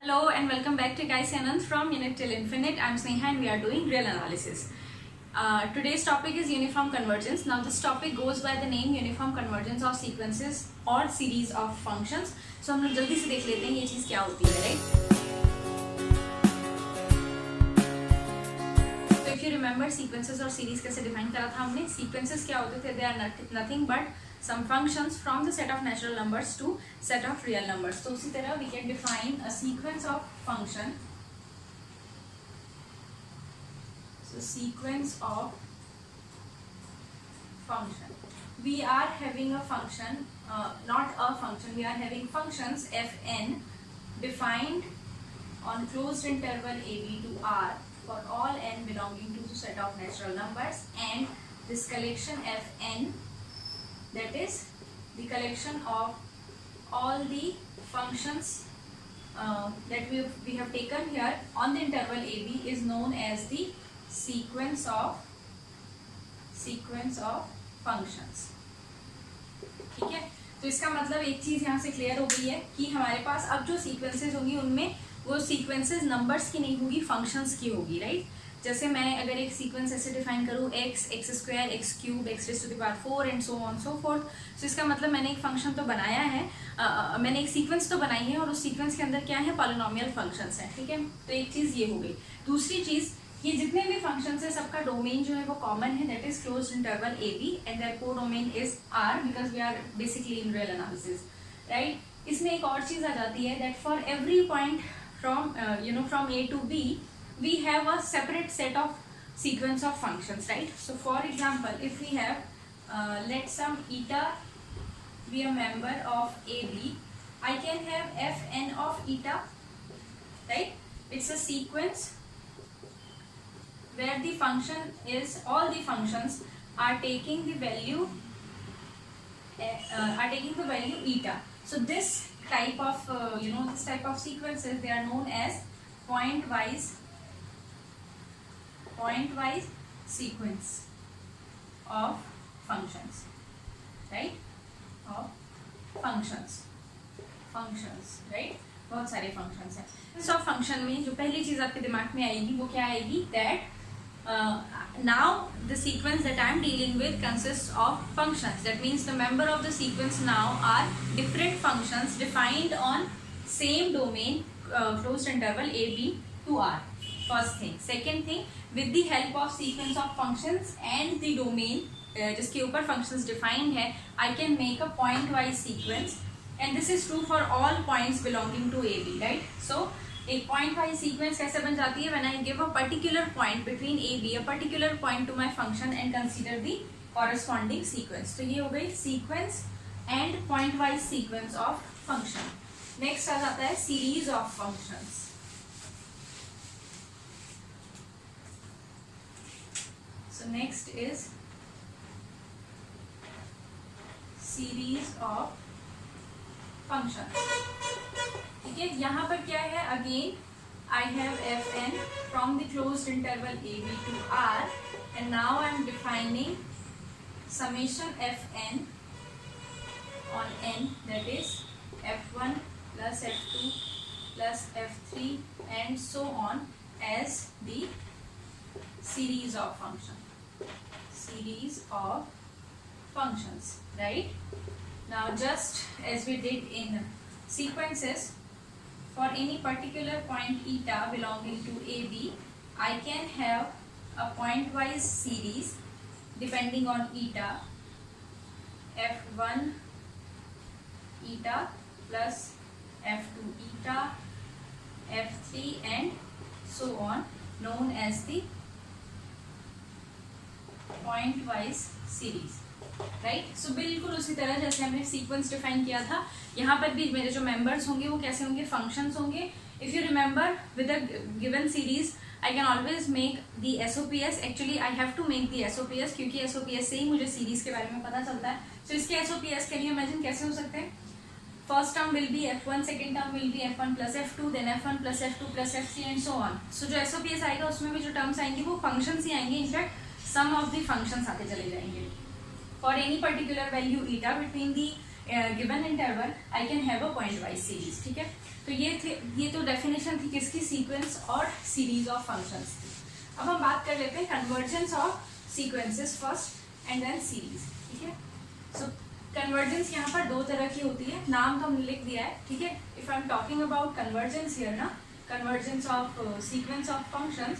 Hello and welcome back to Guys Anand from Unit Till Infinite. I'm Sneha and we are doing real analysis. Today's topic is uniform convergence. Now this topic goes by the name uniform convergence of sequences or series of functions. So हम लोग जल्दी से देख लेते हैं ये चीज़ क्या होती है, right? So if you remember sequences और series कैसे define करा था हमने? Sequences क्या होते थे? They are nothing but some functions from the set of natural numbers to set of real numbers. तो उसी तरह we can define a sequence of function. So sequence of function. We are having a function, not a function. We are having functions fn defined on closed interval ab to r for all n belonging to the set of natural numbers, and this collection fn, that is the collection of all the functions that we have taken here on the interval AB is known as the sequence of functions. ठीक है, तो इसका मतलब एक चीज यहाँ से clear हो गई है कि हमारे पास अब जो सीक्वेंसेस होंगी उनमें वो सीक्वेंसेस नंबर्स की नहीं होगी, फंक्शंस की होगी, राइट? जैसे मैं अगर एक सीक्वेंस ऐसे डिफाइन करूँ x square x cube x⁴ and so on so fourth, तो इसका मतलब मैंने एक फंक्शन तो बनाया है, मैंने एक सीक्वेंस तो बनाई है और उस सीक्वेंस के अंदर क्या है, पॉलिनोमियल फंक्शंस हैं. ठीक है, तो एक चीज़ ये हो गई. दूसरी चीज़, ये जितने भी फंक्शंस है सबका डोमेन जो है वो कॉमन है, that is closed interval A B and their codomain is R because we are basically in real analysis, right? इसमें एक और चीज़ आ जाती है that for every point from A to B we have a separate set of sequence of functions, right? So for example, if we have let some eta be a member of AB, I can have fn of eta, right? It's a sequence where the function is, all the functions are taking the value eta. So this type of this type of sequences, they are known as point-wise sequence of functions, right? Of functions, right? बहुत सारे functions हैं. So function में जो पहली चीज आपके दिमाग में आएगी वो क्या आएगी, that now the sequence that I am dealing with consists of functions. That means the member of the sequence now are different functions defined on same domain, closed interval a b to r. First thing. Second thing, with the help of sequence of functions and the domain जिसके ऊपर functions defined है, I can make a point wise sequence, and this is true for all points belonging to AB, right? So एक point wise sequence कैसे बन जाती है, when I give a particular point between AB, a particular point to my function and consider the corresponding sequence. तो ये हो गई sequence and point wise sequence of function. Next आ जाता है series of functions. So next is series of functions. ठीक है, यहाँ पर क्या है, again I have fn from the closed interval a b to r, and now I am defining summation fn on n, that is f1 plus f2 plus f3 and so on as the series of functions, right? Now just as we did in sequences, for any particular point eta belonging to AB, I can have a pointwise series depending on eta, f1 eta plus f2 eta, f3 and so on, known as the point wise series, right? So बिल्कुल उसी तरह जैसे हमने sequence define किया था, यहाँ पर भी मेरे जो मेंबर्स होंगे वो कैसे होंगे, फंक्शंस होंगे. If you remember with a given series I can always make the SOPS. Actually I have to make the SOPS क्योंकि एसओपीएस से ही मुझे सीरीज के बारे में पता चलता है. सो इसके एसओपीएस कैन यू इमेजिन कैसे हो सकते हैं? First term will be f1, second term will be f1 plus f2, then f1 plus f2 plus f3 and so on. So जो एसओपीएस आएगा उसमें भी जो टर्म्स आएंगे वो फंक्शंस ही आएंगे. In fact some of the functions आते चले जाएंगे. For any particular value eta between the given interval I can have a point wise series. ठीक है, तो ये तो डेफिनेशन थी किसकी, सीक्वेंस और सीरीज ऑफ फंक्शंस की। अब हम बात कर लेते हैं convergence of sequences first and then series, ठीक है। सो कन्वर्जेंस यहाँ पर दो तरह की होती है, नाम तो हमने लिख दिया है, ठीक है। If I am talking about convergence here ना, convergence of sequence of functions,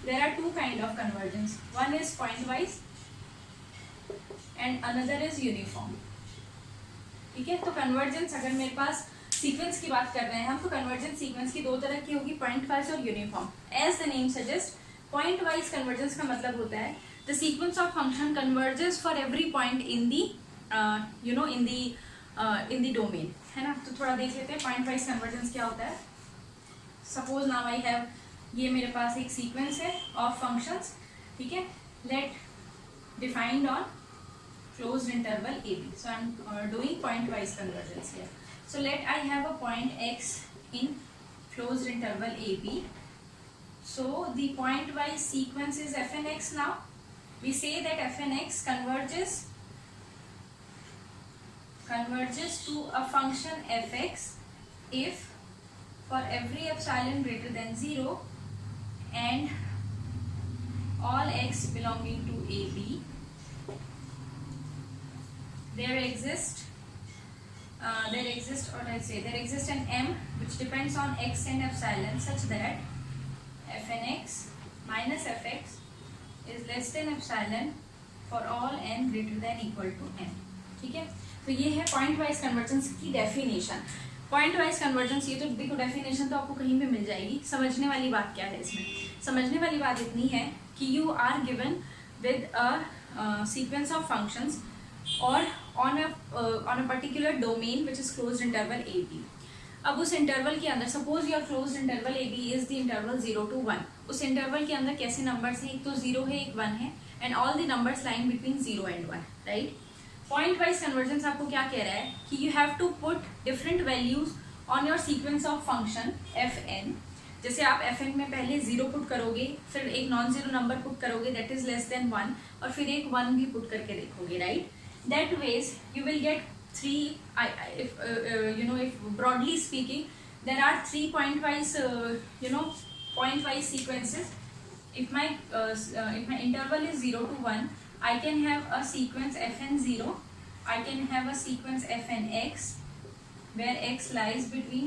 there are two kind of convergence, one is point wise and another is uniform, ठीक है। तो कन्वर्जेंस, अगर मेरे पास सीक्वेंस की बात कर रहे हैं हम, तो कन्वर्जेंस सीक्वेंस की दो तरह की होगी, पॉइंट वाइज और uniform. As the name suggest, point wise convergence का मतलब होता है the sequence of function converges for every point in the in the domain, है ना। तो थोड़ा देख लेते हैं पॉइंट वाइज कन्वर्जेंस क्या होता है। सपोज नाउ आई हैव, ये मेरे पास एक सीक्वेंस है ऑफ फंक्शंस, ठीक है, let defined on closed interval AB. So I am doing point wise convergence here. So let I have a point X in closed interval AB. So the point wise sequence is fn x. Now we say that fn x converges to a function fx if for every epsilon greater than 0 and all x belonging to AB there exists an m which depends on x and epsilon such that fn x minus fx is less than epsilon for all n greater than equal to n, ठीक है। तो ये है point wise convergence की definition. Point wise convergence, ये तो देखो definition तो आपको कहीं भी मिल जाएगी। समझने वाली बात क्या है इसमें, समझने वाली बात इतनी है कि you are given with a sequence of functions और on a particular domain which is closed interval AB. अब उस इंटरवल के अंदर suppose your closed interval AB is the interval 0 to 1। उस इंटरवल के अंदर कैसे नंबर्स हैं, एक तो 0 है एक 1 है, and all the numbers lying between 0 and 1, right. Point wise convergence आपको क्या कह रहा है कि you have to put different values on your sequence of function fn। जैसे आप fn में पहले 0 पुट करोगे, फिर एक नॉन जीरो नंबर पुट करोगे दैट इज लेस देन 1, और फिर एक 1 भी पुट करके देखोगे, right. That ways you will get three. If broadly speaking, there are 3 point-wise, point-wise sequences. If my interval is 0 to 1, I can have a sequence fn0. I can have a sequence fnx, where x lies between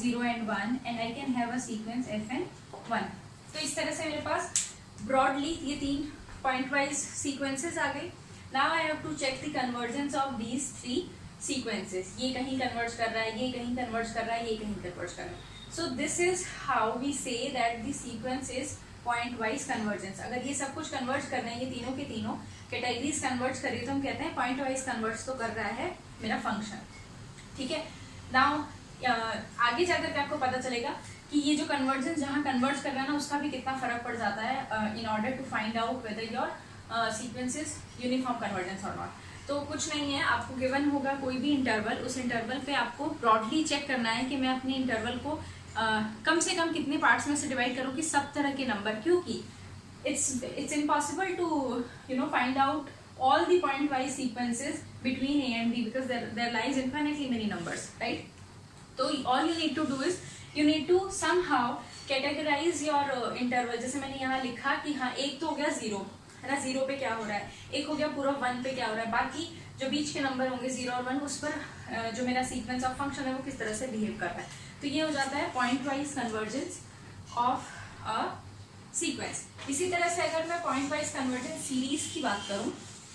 0 and 1, and I can have a sequence fn1. तो इस तरह से मेरे पास broadly ये 3 point-wise sequences आ गई। Now I have to check the convergence of these 3 sequences. ये कहीं converge कर रहा है, ये कहीं converge कर रहा है, ये कहीं converge कर रहा है। So this is how we say that the sequence is point-wise convergence. अगर ये सब कुछ converge कर रहे हैं, ये तीनों के तीनों categories converge कर रही है, तो हम कहते हैं point-wise converge तो कर रहा है मेरा function, ठीक है। Now आगे जाकर के आपको पता चलेगा कि ये जो convergence जहाँ converge कर रहा है ना, उसका भी कितना फर्क पड़ जाता है in order to find out whether your sequences uniform convergence और नॉट। तो कुछ नहीं है, आपको गिवन होगा कोई भी इंटरवल, उस इंटरवल पे आपको ब्रॉडली चेक करना है कि मैं अपने इंटरवल को कम से कम कितने पार्ट्स में से डिवाइड करूँ कि सब तरह के नंबर, क्योंकि it's impossible to find out all the point wise sequences between A and B because there lies infinitely many numbers, right? So all you need to do is you need to somehow categorize your interval। जैसे मैंने यहाँ लिखा कि हाँ एक तो हो गया 0, है ना, 0 पे क्या हो रहा है, एक हो गया पूरा 1 पे क्या हो रहा है, बाकी जो बीच के नंबर होंगे 0 और 1 उस पर जो मेरा सीक्वेंस ऑफ फंक्शन है वो किस तरह से बिहेव कर रहा है। तो ये हो जाता है point wise convergence of a sequence. इसी तरह से अगर मैं पॉइंट वाइज कन्वर्जेंस सीरीज की बात करूं,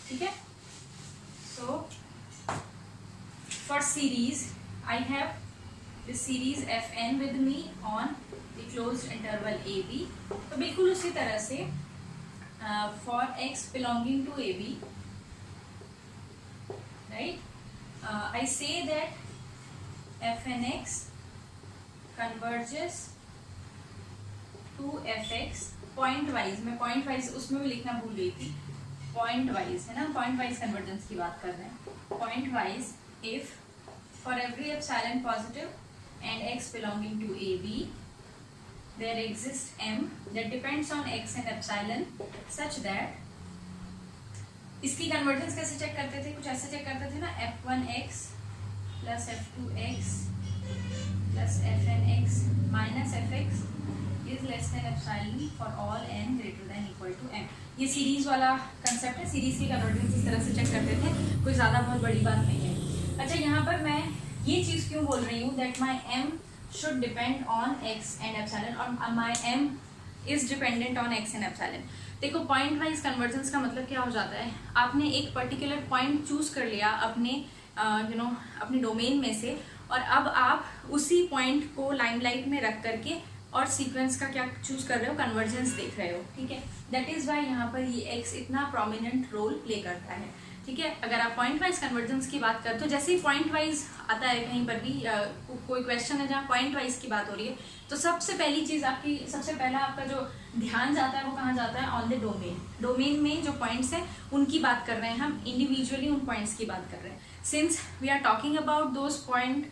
ठीक है, so for series I have this series fn with me on the closed interval AB। तो बिल्कुल उसी तरह से for x belonging to AB, right, I say that fnx converges to fx point wise। मैं point wise उसमें भी लिखना भूल गई थी, point wise है ना, point wise convergence की बात कर रहे हैं। point wise if for every epsilon positive and x belonging to AB there exists m that depends on x and epsilon such that, इसकी कन्वर्जेंस कैसे चेक करते थे, कुछ ऐसे चेक करते थे ना, f1x plus f2x plus fnx minus fx is less than epsilon for all n greater than equal to m। ये सीरीज वाला कंसेप्ट है, सीरीज की कन्वर्जेंस इस तरह से चेक करते थे, कोई ज़्यादा बहुत बड़ी बात नहीं है। अच्छा, यहाँ पर मैं ये चीज़ क्यों बोल रही हूँ that my m should depend on x and epsilon और my m is dependent on x and epsilon। देखो पॉइंट वाइज कन्वर्जेंस का मतलब क्या हो जाता है, आपने एक पर्टिकुलर पॉइंट चूज कर लिया अपने अपने डोमेन में से, और अब आप उसी पॉइंट को लाइमलाइट में रख करके और सीक्वेंस का क्या चूज कर रहे हो, कन्वर्जेंस देख रहे हो, ठीक है। दैट इज वाई यहाँ पर ये x इतना प्रोमिनेंट रोल प्ले करता है, ठीक है। अगर आप पॉइंट वाइज कन्वर्जेंस की बात करें तो जैसे ही पॉइंट वाइज आता है कहीं पर भी कोई क्वेश्चन है जहाँ पॉइंट वाइज की बात हो रही है, तो सबसे पहली चीज आपकी, सबसे पहला आपका जो ध्यान जाता है वो कहाँ जाता है, ऑन द डोमेन। डोमेन में जो पॉइंट्स हैं उनकी बात कर रहे हैं हम, इंडिविजुअली उन पॉइंट्स की बात कर रहे हैं। Since we are talking about those point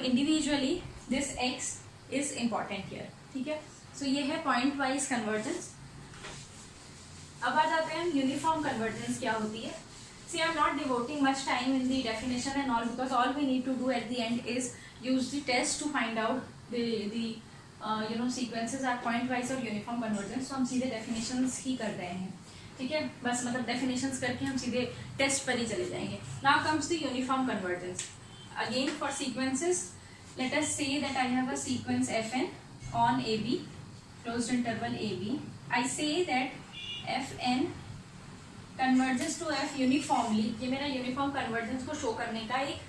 individually, this x is important here, ठीक है। सो ये है पॉइंट वाइज कन्वर्जेंस। अब आ जाते हैं यूनिफॉर्म कन्वर्जेंस क्या होती है। See, I'm not devoting much time in the definition and all, because all we need to do at the end is use the test to find out the sequences are point wise or uniform convergence। तो हम सीधे definitions ही कर रहे हैं, ठीक है। बस मतलब definitions करके हम सीधे test पर ही चले जाएंगे। Now comes the uniform convergence। Again for sequences, let us say that I have a sequence fn on AB, closed interval AB। I say that fn convergence to F uniformly. ये मेरा uniform convergence को show करने का एक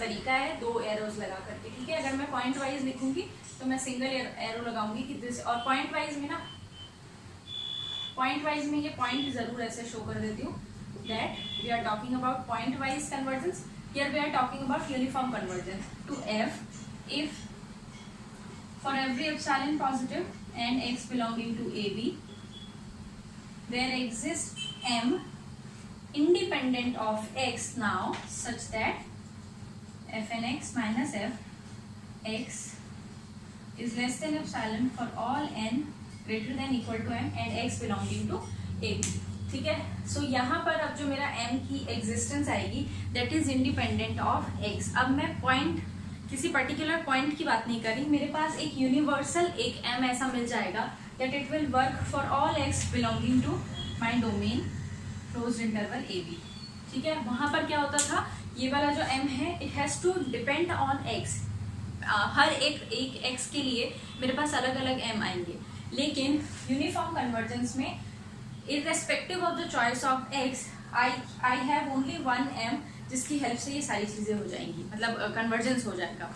तरीका है, दो arrows लगा करके, ठीक है। अगर मैं पॉइंट वाइज लिखूंगी तो मैं सिंगल एरो लगाऊंगी कि दिस, और पॉइंट वाइज में ना, पॉइंट वाइज में ये पॉइंट जरूर ऐसे शो कर देती हूँ that we are talking about point wise convergence. Here we are talking about uniform convergence to F if for every epsilon positive and X belonging to A B there exists m independent of x now such that fnx minus f x is less than epsilon for all n greater than equal to m and x belonging to a b, ठीक है। सो यहाँ पर अब जो मेरा m की existence आएगी that is independent of x। अब मैं पॉइंट, किसी पर्टिकुलर पॉइंट की बात नहीं कर रही, मेरे पास एक यूनिवर्सल एक m ऐसा मिल जाएगा that it will work for all x belonging to my domain closed interval AB, ठीक है। वहाँ पर क्या होता था, ये वाला जो m है it has to depend on x। हर एक x के लिए मेरे पास अलग अलग m आएंगे, लेकिन यूनिफॉर्म कन्वर्जेंस में irrespective of the choice of x I have only one m जिसकी हेल्प से ये सारी चीज़ें हो जाएंगी, मतलब कन्वर्जेंस हो जाएगा।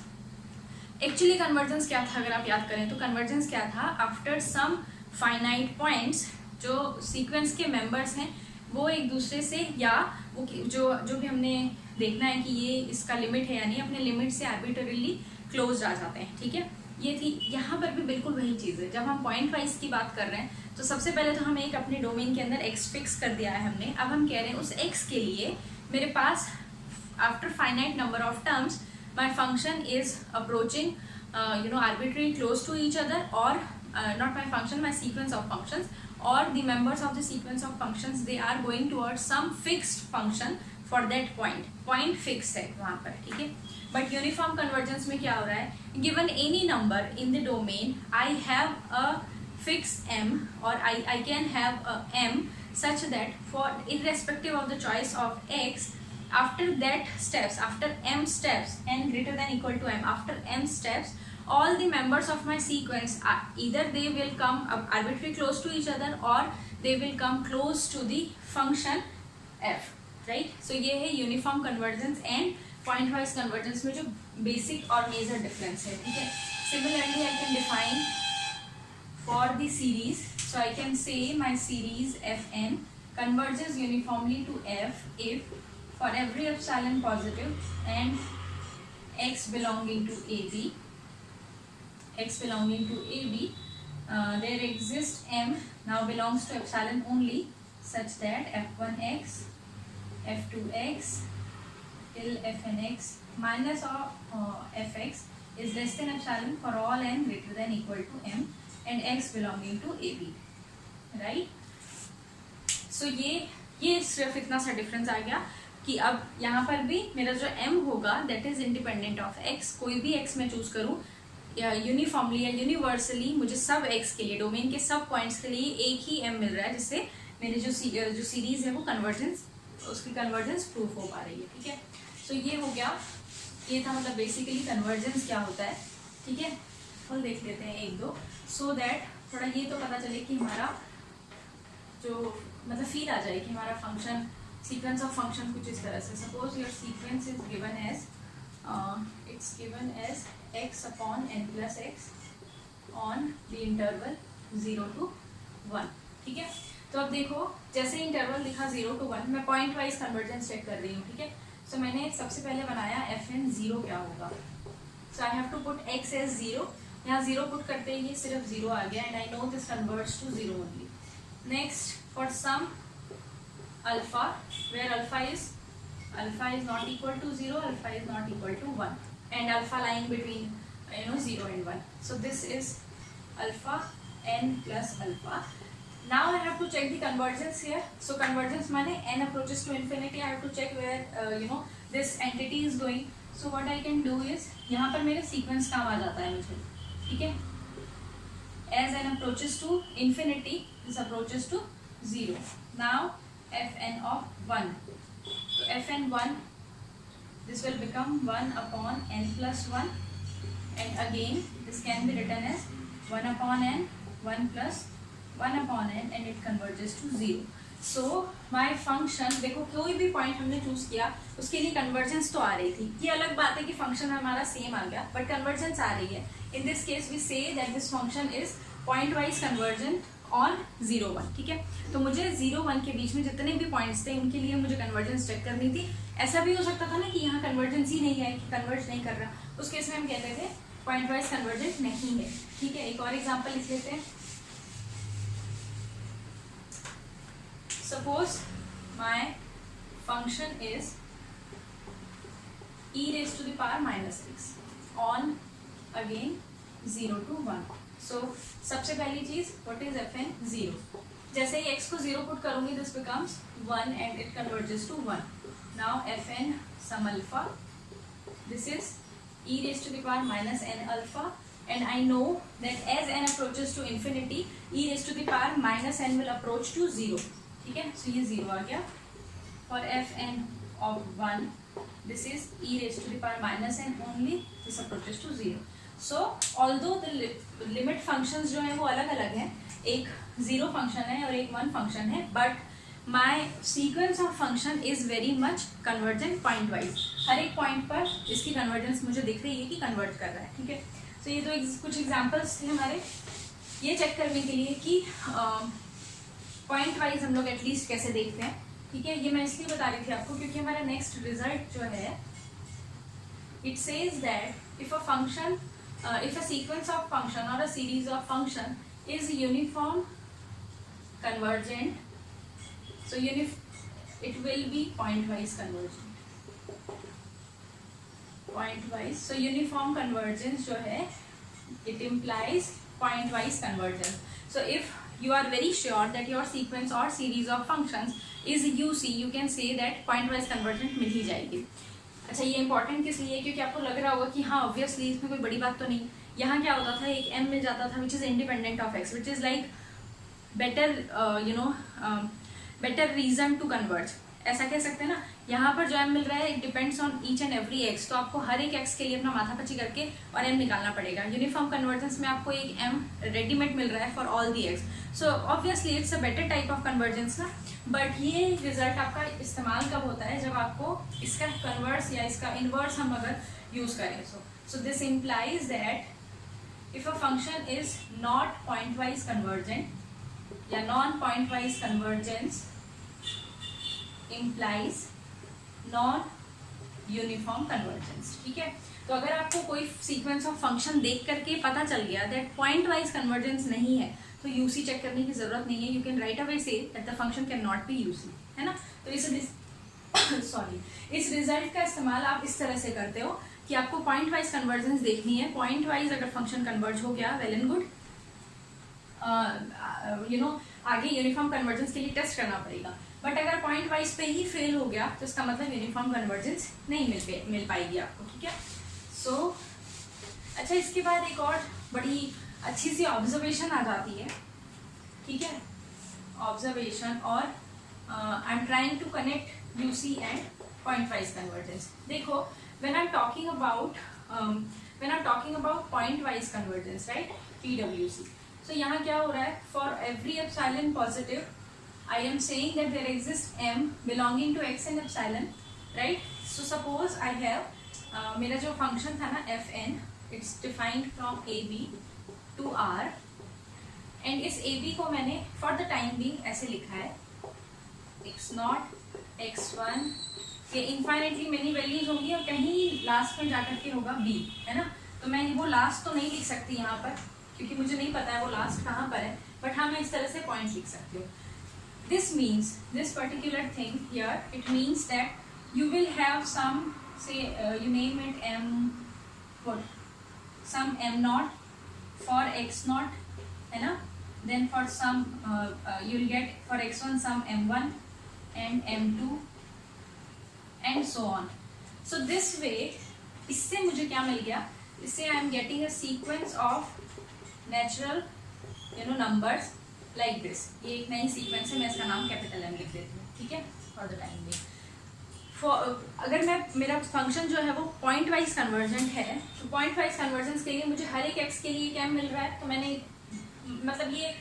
एक्चुअली कन्वर्जेंस क्या था, अगर आप याद करें तो कन्वर्जेंस क्या था, आफ्टर सम फाइनाइट पॉइंट्स जो सीक्वेंस के मेंबर्स हैं वो एक दूसरे से, या वो जो भी हमने देखना है कि ये इसका लिमिट है या नहीं, अपने लिमिट से आर्बिट्ररीली क्लोज आ जाते हैं, ठीक है। ये थी, यहाँ पर भी बिल्कुल वही चीज़ है। जब हम पॉइंट वाइज की बात कर रहे हैं तो सबसे पहले तो हमें एक अपने डोमेन के अंदर एक्स फिक्स कर दिया है हमने। अब हम कह रहे हैं उस एक्स के लिए मेरे पास after finite number of terms my function is approaching arbitrarily close to each other, or not my function, my sequence of functions, or the members of the sequence of functions they are going towards some fixed function for that point fixed है वहाँ पर, ठीक है। but uniform convergence में क्या हो रहा है, given any number in the domain I have a fixed m, or I can have a m such that for irrespective of the choice of x, after that steps, after m steps n greater than equal to m, after m steps all the members of my sequence are either they will come arbitrarily close to each other or they will come close to the function f, right। so ये है uniform convergence and point wise convergence में जो basic और major difference है, ठीक है। Similarly I can define for the series, so I can say my series fn converges uniformly to f if for every epsilon positive and x belonging to AB, there exists m now belongs to epsilon only such that f1x, f2x till fnx minus fx is less than epsilon for all n greater than equal to m and x belonging to AB, right। so ये सिर्फ इतना सा difference आ गया कि अब यहाँ पर भी मेरा जो m होगा that is independent of x, कोई भी x मैं चूज करूँ यूनिफॉर्मली या यूनिवर्सली मुझे सब x के लिए, डोमेन के सब पॉइंट्स के लिए एक ही m मिल रहा है, जिससे मेरी जो सीरीज है वो कन्वर्जेंस, उसकी कन्वर्जेंस प्रूफ हो पा रही है। ठीक है, सो ये हो गया, ये था मतलब बेसिकली कन्वर्जेंस क्या होता है। ठीक है, फुल देख लेते हैं एक दो, सो दैट थोड़ा ये तो पता चले कि हमारा जो मतलब फील आ जाए कि हमारा फंक्शन, सीक्वेंस ऑफ फंक्शन कुछ इस तरह से। Suppose your sequence is given as it's given as x upon n plus X on the interval 0 to 1। ठीक है, तो अब देखो जैसे इंटरवल लिखा 0 to 1, मैं पॉइंट वाइज कन्वर्जेंस चेक कर रही हूँ। ठीक है, सो मैंने सबसे पहले बनाया fn 0 क्या होगा, so I have to put x as 0, यहाँ 0 पुट करते ही ये सिर्फ 0 आ गया and I know this converts to 0 only. Next for some alpha where alpha is not equal to 0, alpha is not equal to 1 and alpha lying between 0 and 1, so this is alpha n plus alpha. Now I have to check the convergence here, so convergence माने n approaches to infinity, I have to check where this entity is going, so what I can do is यहाँ पर मेरे sequence काम आ जाता है मुझे। ठीक है, as n approaches to infinity this approaches to 0, now fn of 1, so fn1 this will become 1 upon n plus 1 and again this can be written as 1 upon n 1 plus 1 upon n and it converges to 0. So my function, देखो कोई भी point हमने choose किया उसके लिए convergence तो आ रही थी, ये अलग बात है कि फंक्शन हमारा सेम आ गया बट कन्वर्जेंस आ रही है। In this case we say that this function is point wise convergent on 0 1। ठीक है, तो मुझे 0 1 के बीच में जितने भी पॉइंट्स थे उनके लिए मुझे कन्वर्जेंस चेक करनी थी। ऐसा भी हो सकता था ना कि यहाँ कन्वर्जेंस ही नहीं है, कि कन्वर्ज नहीं कर रहा, उस केस में हम कहते थे पॉइंट वाइज कन्वर्जेंट नहीं है। ठीक है, एक और एग्जांपल लिख लेते हैं। Suppose my function is e raised to the power minus x on again 0 to 1। सो सबसे पहली चीज व्हाट इज fn 0, जैसे ही x को 0 पुट करूंगी this becomes 1 and it converges to 1। Now fn some alpha, this is e raised to the power minus n alpha and I know that as n approaches to infinity e raised to the power minus n will approach to 0। ठीक है, so ये 0 आ गया। for fn of 1 this is e raised to the power minus n only, this approaches to 0। so although the limit functions जो हैं वो अलग अलग हैं, एक 0 फंक्शन है और एक 1 फंक्शन है, but my sequence of function is very much convergent point wise, हर एक पॉइंट पर इसकी कन्वर्जेंस मुझे दिख रही है कि कन्वर्ट कर रहा है। ठीक है, तो ये तो कुछ एग्जांपल्स थे हमारे ये चेक करने के लिए कि पॉइंट वाइज हम लोग एटलीस्ट कैसे देखते हैं। ठीक है, ये मैं इसलिए बता रही थी आपको क्योंकि हमारा नेक्स्ट रिजल्ट जो है it says that if a function if a sequence of function or a series of function is uniform convergent, so it will be point wise convergent, point wise, so uniform convergence जो है it implies point wise convergence। so if you are very sure that your sequence or series of functions is UC, you can say that point wise convergent मिल ही जाएगी। अच्छा, ये important किस लिए, क्योंकि आपको लग रहा होगा कि हाँ ऑब्वियसली इसमें कोई बड़ी बात तो नहीं। यहाँ क्या होता था, एक m मिल जाता था which is independent of x, which is like better better reason to converge, ऐसा कह सकते हैं ना। यहाँ पर जो m मिल रहा है it depends on each and every x, तो आपको हर एक x के लिए अपना माथा पच्ची करके और m निकालना पड़ेगा। यूनिफॉर्म कन्वर्जेंस में आपको एक m रेडीमेड मिल रहा है for all the x, so obviously it's a better type of convergence ना। बट ये रिजल्ट आपका इस्तेमाल कब होता है, जब आपको इसका कन्वर्स या इसका इनवर्स हम अगर यूज करें। So this implies that if a function is not point wise convergent या non point wise convergence implies non uniform convergence. ठीक है, तो अगर आपको कोई सीक्वेंस ऑफ फंक्शन देख करके पता चल गया दैट पॉइंट वाइज कन्वर्जेंस नहीं है तो यूसी चेक करने की जरूरत नहीं है, you can right away say that the function can not be UC, है ना। तो इस रिजल्ट का इस्तेमाल आप इस तरह से करते हो कि आपको पॉइंट वाइज कन्वर्जेंस देखनी है। पॉइंट वाइज अगर फंक्शन कन्वर्ज हो गया वेल एंड गुड, आगे यूनिफॉर्म कन्वर्जेंस के लिए टेस्ट करना पड़ेगा। बट अगर पॉइंट वाइज पे ही फेल हो गया तो इसका मतलब यूनिफॉर्म कन्वर्जेंस नहीं मिल पाएगी आपको, ठीक है। सो अच्छा, इसके बाद एक और बड़ी अच्छी सी ऑब्जर्वेशन आ जाती है, ठीक है, ऑब्जर्वेशन, और I am trying to connect UC and point wise convergence. देखो, when I am talking about point wise convergence, right, PWC, so यहाँ क्या हो रहा है, for every epsilon positive I am saying that there exist m belonging to x and epsilon, right. So suppose I have मेरा जो function था ना fn, it's defined from AB to R, and इस AB को मैंने for the time being ऐसे लिखा है x0 x1, ये इनफाइनेटली मेनी वैल्यूज होंगी और कहीं लास्ट में जाकर के होगा b, है ना। तो मैं वो लास्ट तो नहीं लिख सकती यहाँ पर क्योंकि मुझे नहीं पता है वो लास्ट कहाँ पर है, बट हाँ मैं इस तरह से पॉइंट लिख सकती हूँ। This means, this particular thing here, it means that you will have some, say you name it m, what, some m0 for x0, है ना, then for some you'll get for x1 some m1 and m2 and so on. So this way, इससे मुझे क्या मिल गया, इससे I am getting a sequence of natural numbers like this. ये एक नई सीक्वेंस है, मैं इसका नाम कैपिटल M लिख देती हूँ, ठीक है, फॉर द टाइम बीइंग। अगर मैं, मेरा फंक्शन जो है वो पॉइंट वाइज कन्वर्जेंट है, तो पॉइंट वाइज कन्वर्जेंस के लिए मुझे हर एक x के लिए क्या मिल रहा है, तो मैंने, मतलब ये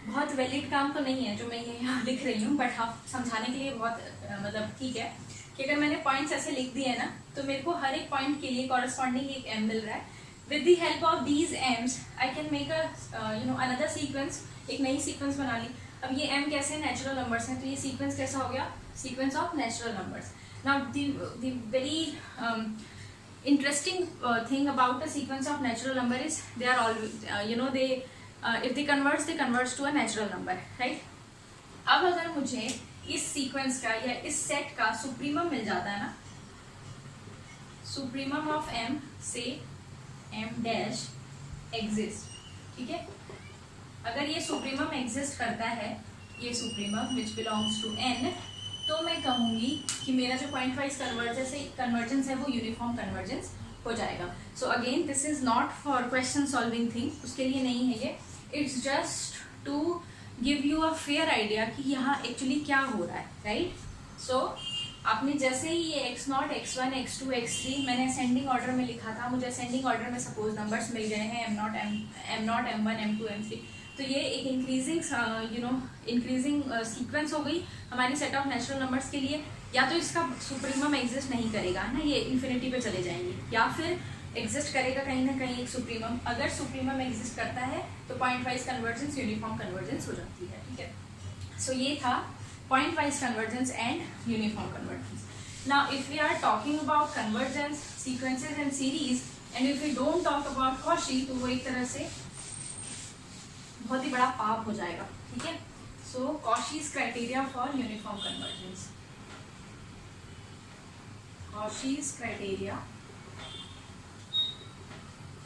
बहुत वैलिड काम तो नहीं है जो मैं ये यहाँ लिख रही हूँ, बट हाँ समझाने के लिए बहुत मतलब ठीक है कि अगर मैंने पॉइंट्स ऐसे लिख दिए ना, तो मेरे को हर एक पॉइंट के लिए कॉरेस्पॉन्डिंग एक m मिल रहा है। With the help of these m's I can make another sequence, एक नई सीक्वेंस बना ली। अब ये m कैसे नेचुरल नंबर्स हैं, तो ये सीक्वेंस कैसा हो गया, sequence of natural numbers. Now the very interesting thing about a sequence of natural number is they are all they if they converts to a natural number, right। अब अगर मुझे इस सीक्वेंस का या इस सेट का सुप्रीमम मिल जाता है ना, सुप्रीमम ऑफ m से m डैश एग्जिस्ट, ठीक है, अगर ये सुप्रीमम एग्जिस्ट करता है, ये supremum which belongs to n, तो मैं कहूंगी कि मेरा जो पॉइंट वाइज कन्वर्जेंस है वो यूनिफॉर्म कन्वर्जेंस हो जाएगा। So again this is not for question solving thing, उसके लिए नहीं है ये, it's just to give you a fair idea कि यहाँ एक्चुअली क्या हो रहा है, राइट। सो आपने जैसे ही ये x0 x1 x2 x3 मैंने असेंडिंग ऑर्डर में लिखा था, मुझे असेंडिंग ऑर्डर में सपोज नंबर्स मिल गए हैं m0 m1 m2 m3, तो ये एक इंक्रीजिंग सीक्वेंस हो गई हमारी सेट ऑफ नेचुरल नंबर्स के लिए। या तो इसका सुप्रीमम एग्जिस्ट नहीं करेगा ना, ये इन्फिनिटी पे चले जाएंगे, या फिर एग्जिस्ट करेगा कहीं ना कहीं एक सुप्रीमम। अगर सुप्रीमम एग्जिस्ट करता है तो point wise convergence uniform convergence हो जाती है, ठीक है। सो ये था point wise convergence and uniform convergence. Now if we are talking about convergence, sequences and series, and if we don't talk about Cauchy, तो वो एक तरह से बहुत ही बड़ा पाप हो जाएगा, ठीक है। So Cauchy's criteria for uniform convergence, Cauchy's criteria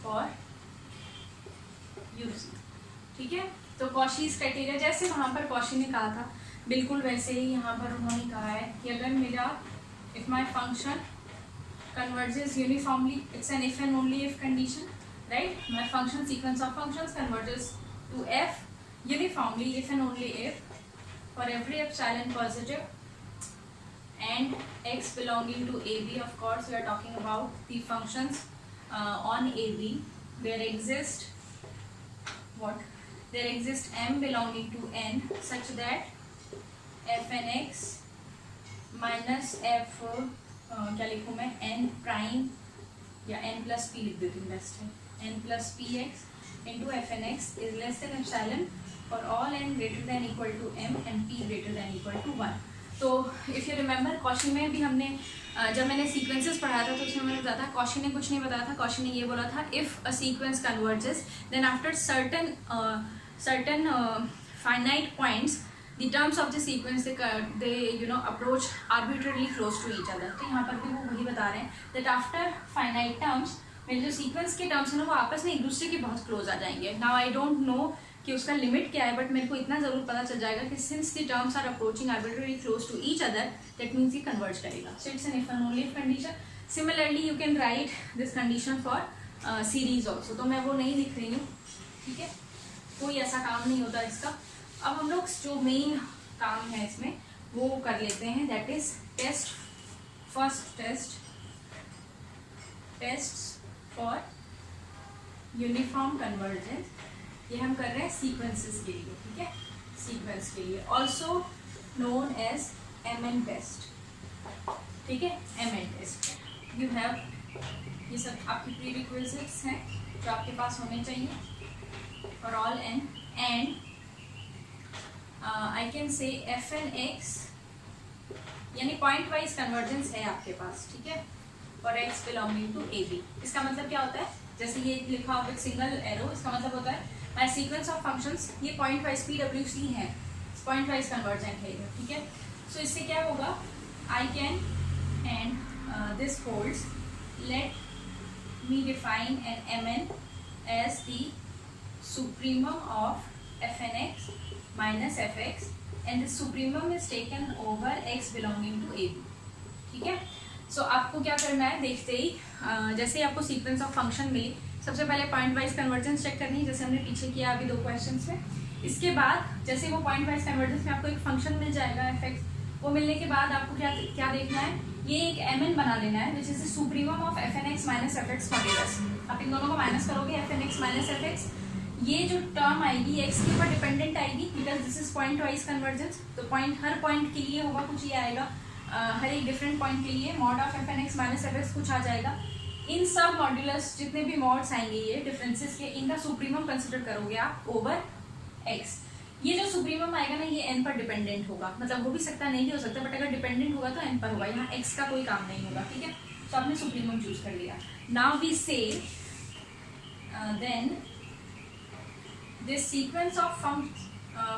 for UC, ठीक है। तो कॉशीज क्राइटेरिया जैसे वहां पर कॉशी ने कहा था, बिल्कुल वैसे ही यहाँ पर उन्होंने कहा है कि अगर मेरा, if my function converges uniformly, it's an if and only if condition, right। my function sequence of functions converges to f uniformly if and only if for every epsilon positive and x belonging to AB. Of course we are talking about the functions on AB. There exist what, there exist m belonging to n such that f and x minus f क्या लिखूँ मैं, n prime या n plus p लिख देती हूँ, best है, n plus p x into f n x is less than epsilon for all n greater than equal to m and p greater than equal to 1। तो if you remember Cauchy में भी हमने जब मैंने sequences पढ़ाया था तो उसमें मैंने बताया था, कॉशी ने कुछ नहीं बताया था, कॉशी ने ये बोला था if a sequence converges then after certain finite points the terms of the sequence they approach arbitrarily close to each other। तो यहाँ पर भी वो वही बता रहे हैं that after finite terms मेरे जो सीक्वेंस के टर्म्स हैं ना वो आपस में एक दूसरे के बहुत क्लोज आ जाएंगे। नाउ आई डोंट नो कि उसका लिमिट क्या है, बट मेरे को इतना जरूर पता चल जाएगा कि since the terms are approaching arbitrary close to each other, that means ये कन्वर्ज करेगा. So it's an if and only if condition. Similarly you can write this condition for series also. तो मैं वो नहीं लिख रही हूँ, ठीक है, कोई ऐसा काम नहीं होता इसका. अब हम लोग जो मेन काम है इसमें वो कर लेते हैं, that is test. First test for uniform convergence. ये हम कर रहे हैं सीक्वेंसेस के लिए, ठीक है, सीक्वेंस के लिए, also known as MN test. ठीक है, MN टेस्ट. यू हैव, ये सब आपकी प्रीरिक्विजिट्स हैं जो आपके पास होने चाहिए for all n, and I can say FNX यानी पॉइंट वाइज कन्वर्जेंस है आपके पास, ठीक है, for x belonging to AB. इसका मतलब क्या होता है, जैसे ये लिखा हुआ विद सिंगल एरो, इसका मतलब होता है माय सीक्वेंस ऑफ फंक्शंस ये पॉइंट वाइज PWC है, पॉइंट वाइज कन्वर्जेंट है, ठीक है. सो इससे क्या होगा, I can and this holds, let me define an MN as the supremum of FNX minus FX and the supremum is taken over x belonging to AB. ठीक है. सो आपको क्या करना है, देखते ही जैसे ही आपको सीक्वेंस ऑफ फंक्शन मिली, सबसे पहले पॉइंट वाइज कन्वर्जेंस चेक करनी है, जैसे हमने पीछे किया अभी 2 क्वेश्चंस में. इसके बाद जैसे वो पॉइंट वाइज कन्वर्जेंस में आपको एक फंक्शन मिल जाएगा FX, वो मिलने के बाद आपको क्या देखना है, ये एक MN बना लेना है which is the supremum of FNX minus FX modulus. आप इन दोनों को माइनस करोगे, FNX माइनस FX, ये जो टर्म आएगी x के ऊपर डिपेंडेंट आएगी because this is point wise convergence. तो पॉइंट हर पॉइंट के लिए होगा कुछ, ये आएगा हर एक डिफरेंट पॉइंट के लिए mod of FNX minus FX कुछ आ जाएगा. इन सब मॉड्यूलस जितने भी मॉड्स आएंगे ये डिफरेंसेस के, इनका सुप्रीमम कंसिडर करोगे आप ओवर x. ये जो सुप्रीमम आएगा ना, ये n पर डिपेंडेंट होगा, मतलब हो भी सकता है नहीं भी हो सकता, बट अगर डिपेंडेंट होगा तो n पर होगा, यहाँ x का कोई काम नहीं होगा, ठीक है. तो आपने सुप्रीमम चूज कर लिया. नाउ वी से then this sequence of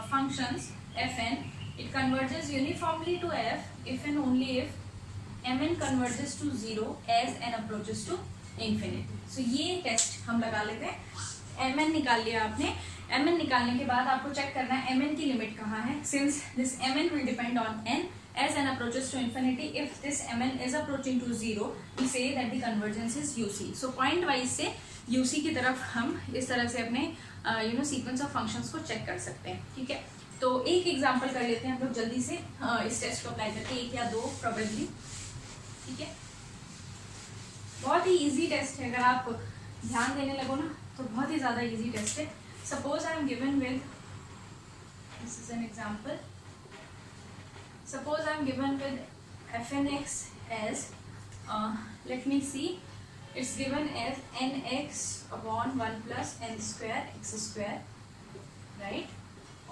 functions Fn, it converges uniformly to F if and only if Mn converges to 0 as n approaches to infinity. So ये टेस्ट हम लगा लेते हैं. Mn निकाल लिया आपने. Mn निकालने के बाद आपको चेक करना है Mn की लिमिट कहाँ है. Since this Mn will depend on n as n approaches to infinity, if this Mn is approaching to 0, we say that the convergence is UC. So point wise से UC की तरफ हम इस तरह से अपने सीक्वेंस ऑफ फंक्शंस को check कर सकते हैं, ठीक है. तो एक एग्जांपल कर लेते हैं हम लोग जल्दी से इस टेस्ट को अप्लाई करके, 1 या 2 प्रोबेबली, ठीक है. बहुत ही इजी टेस्ट है, अगर आप ध्यान देने लगो ना तो बहुत ही ज़्यादा इजी टेस्ट है. Suppose I am given with, this is an example, suppose I am given with FNX as, let me see, it's given as nx upon 1 plus n square x square, right,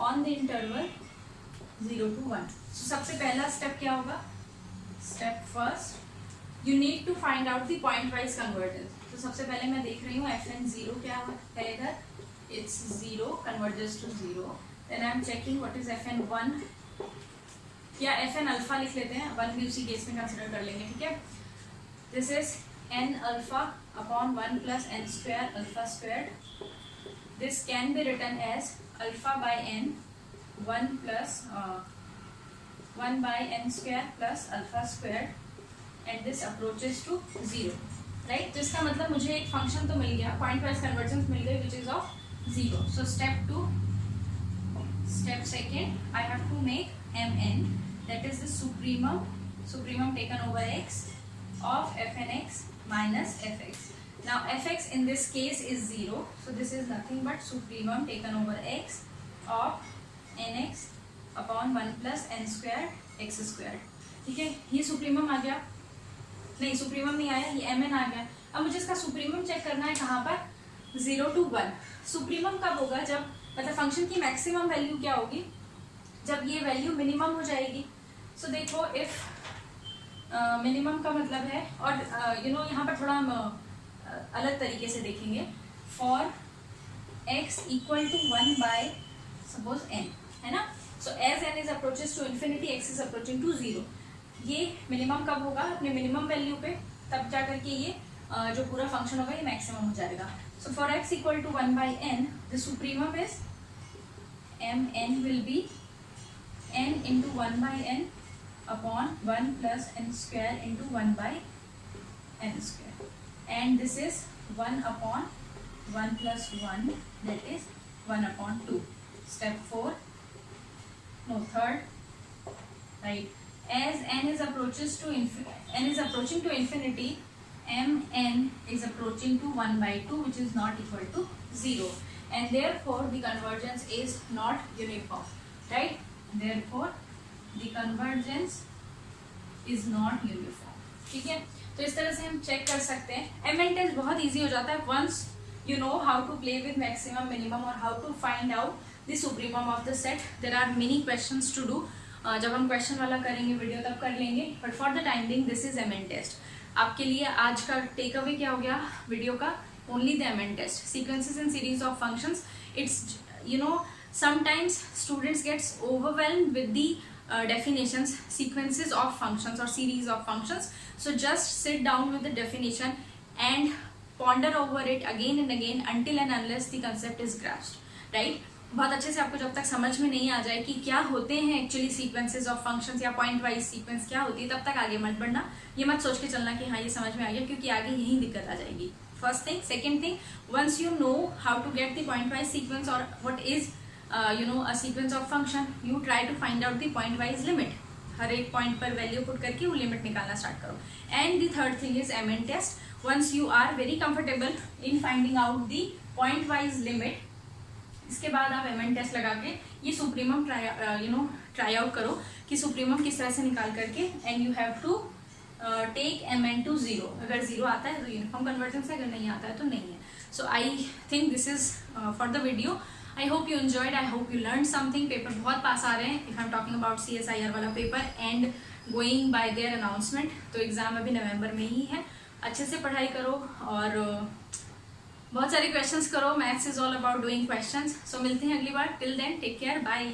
on the interval 0 to 1. So सबसे पहला step क्या होगा, step first, you need to find out the point wise convergence. तो सबसे पहले मैं देख रही हूँ FN 0 क्या है इधर, it's 0 converges to 0. then I am checking what is FN 1 या FN अल्फा लिख लेते हैं, 1 भी उसी केस में कंसिडर कर लेंगे, ठीक है. this is n alpha upon 1 plus n square alpha squared. This can be written as alpha by n 1 plus 1 by n square plus alpha squared, and this approaches to 0, right. जिसका मतलब मुझे एक function तो मिल गया, point wise convergence मिल गई, which is of 0. So step 2, step second, I have to make Mn, that is the supremum taken over x of FNX minus Fx. Now Fx in this case is 0, so this is nothing but supremum taken over x of nx upon 1 plus n square x square. ठीक है, ये supremum आ गया, नहीं supremum नहीं आया, ये Mn आ गया. अब मुझे इसका सुप्रीमम चेक करना है कहाँ पर, 0 to 1. सुप्रीमम कब होगा, जब मतलब फंक्शन की मैक्सिमम वैल्यू क्या होगी, जब ये वैल्यू मिनिमम हो जाएगी. सो देखो इफ मिनिमम का मतलब है, और यहाँ पर थोड़ा हम अलग तरीके से देखेंगे, for x equal to 1 by suppose n, है ना. So as n is approaches to infinity, x is approaching to 0. ये मिनिमम कब होगा, अपने मिनिमम वैल्यू पे, तब जा करके ये जो पूरा फंक्शन होगा ये मैक्सिमम हो जाएगा. So for x equal to 1 by n, the supremum is M N will be n into 1 by n upon 1 plus n square into 1 by n square, and this is 1 upon 1 plus 1, that is 1 upon 2. Step 4, no, third, right? As n is approaching to infinity, mn is approaching to 1 by 2, which is not equal to 0, and therefore the convergence is not uniform, right? Therefore the convergence is not uniform. ठीक है, तो इस तरह से हम check कर सकते हैं. एम एन टेस्ट बहुत इजी हो जाता है once you know how to play with maximum minimum और how to find out the supremum of the set. There are many questions to do. जब हम क्वेश्चन वाला करेंगे वीडियो तब कर लेंगे, but for the time being this is M N test. आपके लिए आज का टेक अवे क्या हो गया वीडियो का? Only the M N test. Sequences and series of functions. It's you know sometimes students gets overwhelmed with the definitions, sequences of functions or series of functions. So just sit down with the definition and ponder over it again and again until and unless the concept is grasped, right? बहुत अच्छे से आपको जब तक समझ में नहीं आ जाए कि क्या होते हैं एक्चुअली सीक्वेंसेस ऑफ फंक्शंस या पॉइंट वाइज सीक्वेंस क्या होती है, तब तक आगे मत बढ़ना. ये मत सोच के चलना कि हाँ ये समझ में आ गया, क्योंकि आगे यही दिक्कत आ जाएगी. First thing. Second thing, once you know how to get the point wise sequence और what is a sequence of function, you try to find out the point wise limit. हर एक पॉइंट पर वैल्यू पुट करके वो limit निकालना start करो. And the third thing is M N test. Once you are very comfortable in finding out the point wise limit, इसके बाद आप M N test लगा के ये सुप्रीमम ट्राई आउट करो कि सुप्रीमम किस तरह से निकाल करके, and you have to take M N to 0. अगर 0 आता है तो यूनिफॉर्म कन्वर्जेंस है, अगर नहीं आता है तो नहीं है. So I think this is for the video. I hope you enjoyed. I hope you learned something. Paper बहुत पास आ रहे हैं. If I'm talking about CSIR वाला paper and going by their announcement, तो एग्जाम अभी नवंबर में ही है. अच्छे से पढ़ाई करो और बहुत सारे क्वेश्चंस करो. Maths is all about doing questions. So मिलते हैं अगली बार. Till then take care. Bye.